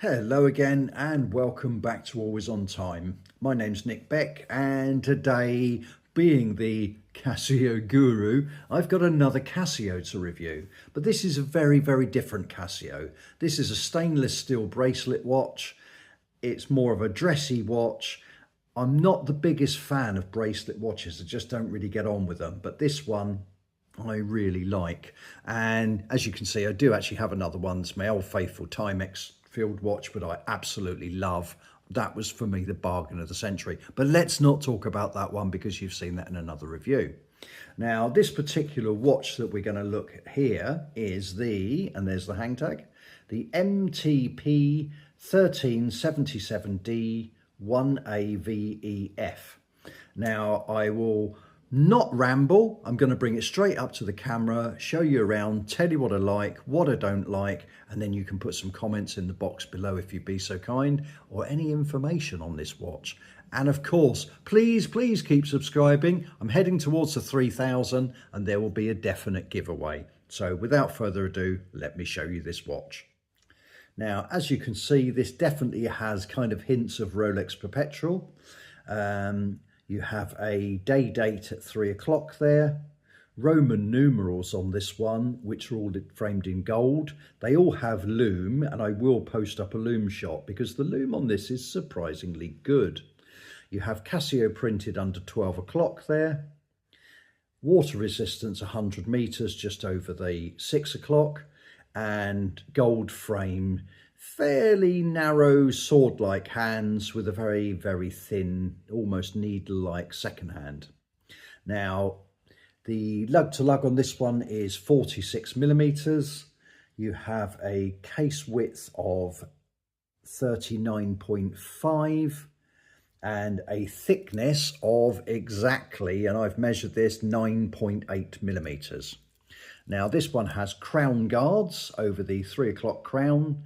Hello again and welcome back to Always On Time. My name's Nick Beck and today, being the Casio guru, I've got another Casio to review. But this is a very, very different Casio. This is a stainless steel bracelet watch. It's more of a dressy watch. I'm not the biggest fan of bracelet watches. I just don't really get on with them. But this one I really like. And as you can see, I do actually have another one. It's my old faithful Timex field watch, but I absolutely love. That was for me the bargain of the century. But let's not talk about that one because you've seen that in another review. Now, this particular watch that we're going to look at here is and there's the hang tag, the MTP-1377D-1AVEF. Now, I will not ramble. I'm going to bring it straight up to the camera, show you around, tell you what I like, what I don't like, and then you can put some comments in the box below if you'd be so kind, or any information on this watch. And of course, please keep subscribing. I'm heading towards the 3,000 and there will be a definite giveaway. So without further ado, let me show you this watch. Now, as you can see, this definitely has kind of hints of Rolex Perpetual. You have a day date at 3 o'clock there. Roman numerals on this one, which are all framed in gold. They all have lume, and I will post up a lume shot because the lume on this is surprisingly good. You have Casio printed under 12 o'clock there. Water resistance 100 meters just over the 6 o'clock, and gold frame, fairly narrow sword-like hands with a very, very thin, almost needle-like second hand. Now, the lug-to-lug on this one is 46 millimeters. You have a case width of 39.5 and a thickness of exactly, and I've measured this, 9.8 millimeters. Now, this one has crown guards over the 3 o'clock crown,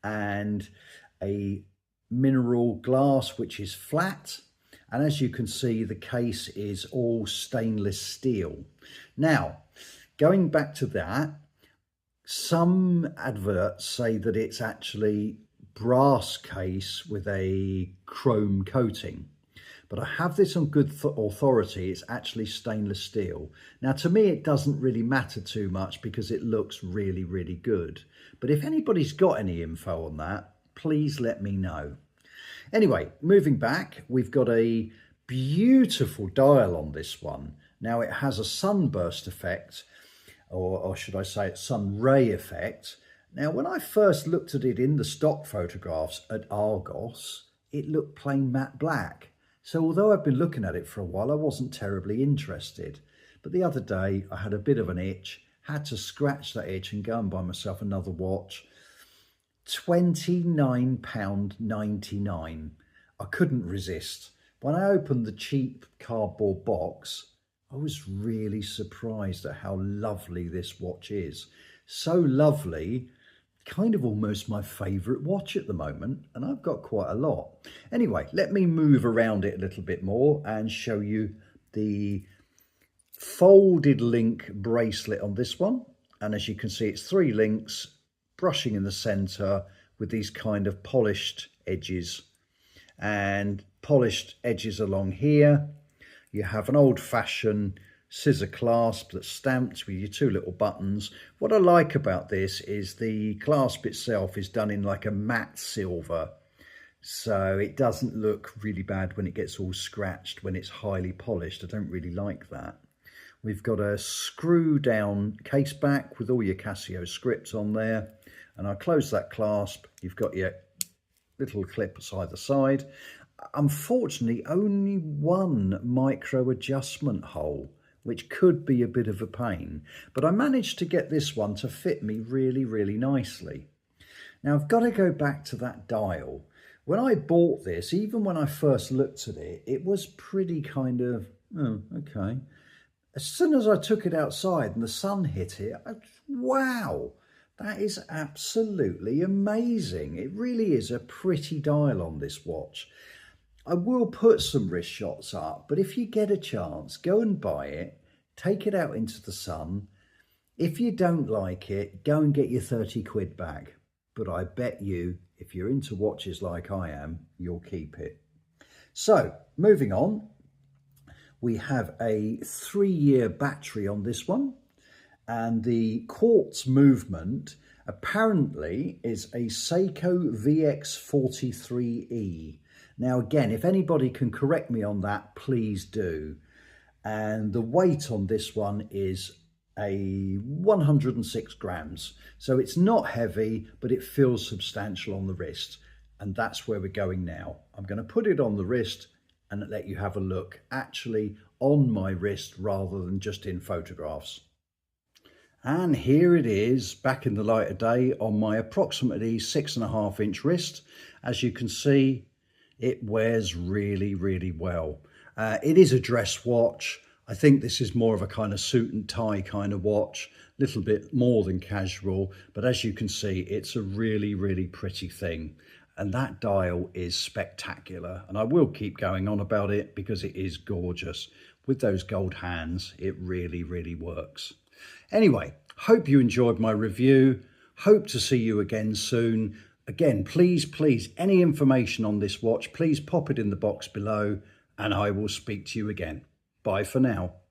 and a mineral glass which is flat, and as you can see the case is all stainless steel. Now, going back to that, some adverts say that it's actually brass case with a chrome coating, but I have this on good authority, it's actually stainless steel. Now, to me, it doesn't really matter too much because it looks really, really good. But if anybody's got any info on that, please let me know. Anyway, moving back, we've got a beautiful dial on this one. Now, it has a sunburst effect, or should I say it, sun ray effect. Now, when I first looked at it in the stock photographs at Argos, it looked plain matte black. So although I've been looking at it for a while, I wasn't terribly interested. But the other day I had a bit of an itch, had to scratch that itch and go and buy myself another watch. £29.99. I couldn't resist. When I opened the cheap cardboard box, I was really surprised at how lovely this watch is. So lovely, kind of almost my favourite watch at the moment, and I've got quite a lot. Anyway, let me move around it a little bit more and show you the folded link bracelet on this one. And as you can see, it's 3 links brushing in the centre with these kind of polished edges, and polished edges along here. You have an old-fashioned scissor clasp that's stamped with your 2 little buttons. What I like about this is the clasp itself is done in like a matte silver, so it doesn't look really bad when it gets all scratched when it's highly polished. I don't really like that. We've got a screw down case back with all your Casio scripts on there, and I'll close that clasp. You've got your little clips either side. Unfortunately, only one micro adjustment hole, which could be a bit of a pain, but I managed to get this one to fit me really, really nicely. Now, I've got to go back to that dial. When I bought this, even when I first looked at it, it was pretty kind of, oh, okay. As soon as I took it outside and the sun hit it, wow, that is absolutely amazing. It really is a pretty dial on this watch. I will put some wrist shots up, but if you get a chance, go and buy it, take it out into the sun. If you don't like it, go and get your 30 quid back. But I bet you, if you're into watches like I am, you'll keep it. So moving on, we have a 3-year battery on this one, and the quartz movement apparently is a Seiko VX43E. Now again, if anybody can correct me on that, please do. And the weight on this one is a 106 grams. So it's not heavy, but it feels substantial on the wrist. And that's where we're going now. I'm going to put it on the wrist and let you have a look actually on my wrist rather than just in photographs. And here it is back in the light of day on my approximately 6.5 inch wrist. As you can see, it wears really, really well. It is a dress watch. I think this is more of a kind of suit and tie kind of watch, a little bit more than casual, but as you can see, it's a really, really pretty thing. And that dial is spectacular. And I will keep going on about it because it is gorgeous. With those gold hands, it really, really works. Anyway, hope you enjoyed my review. Hope to see you again soon. Again, please, any information on this watch, please pop it in the box below and I will speak to you again. Bye for now.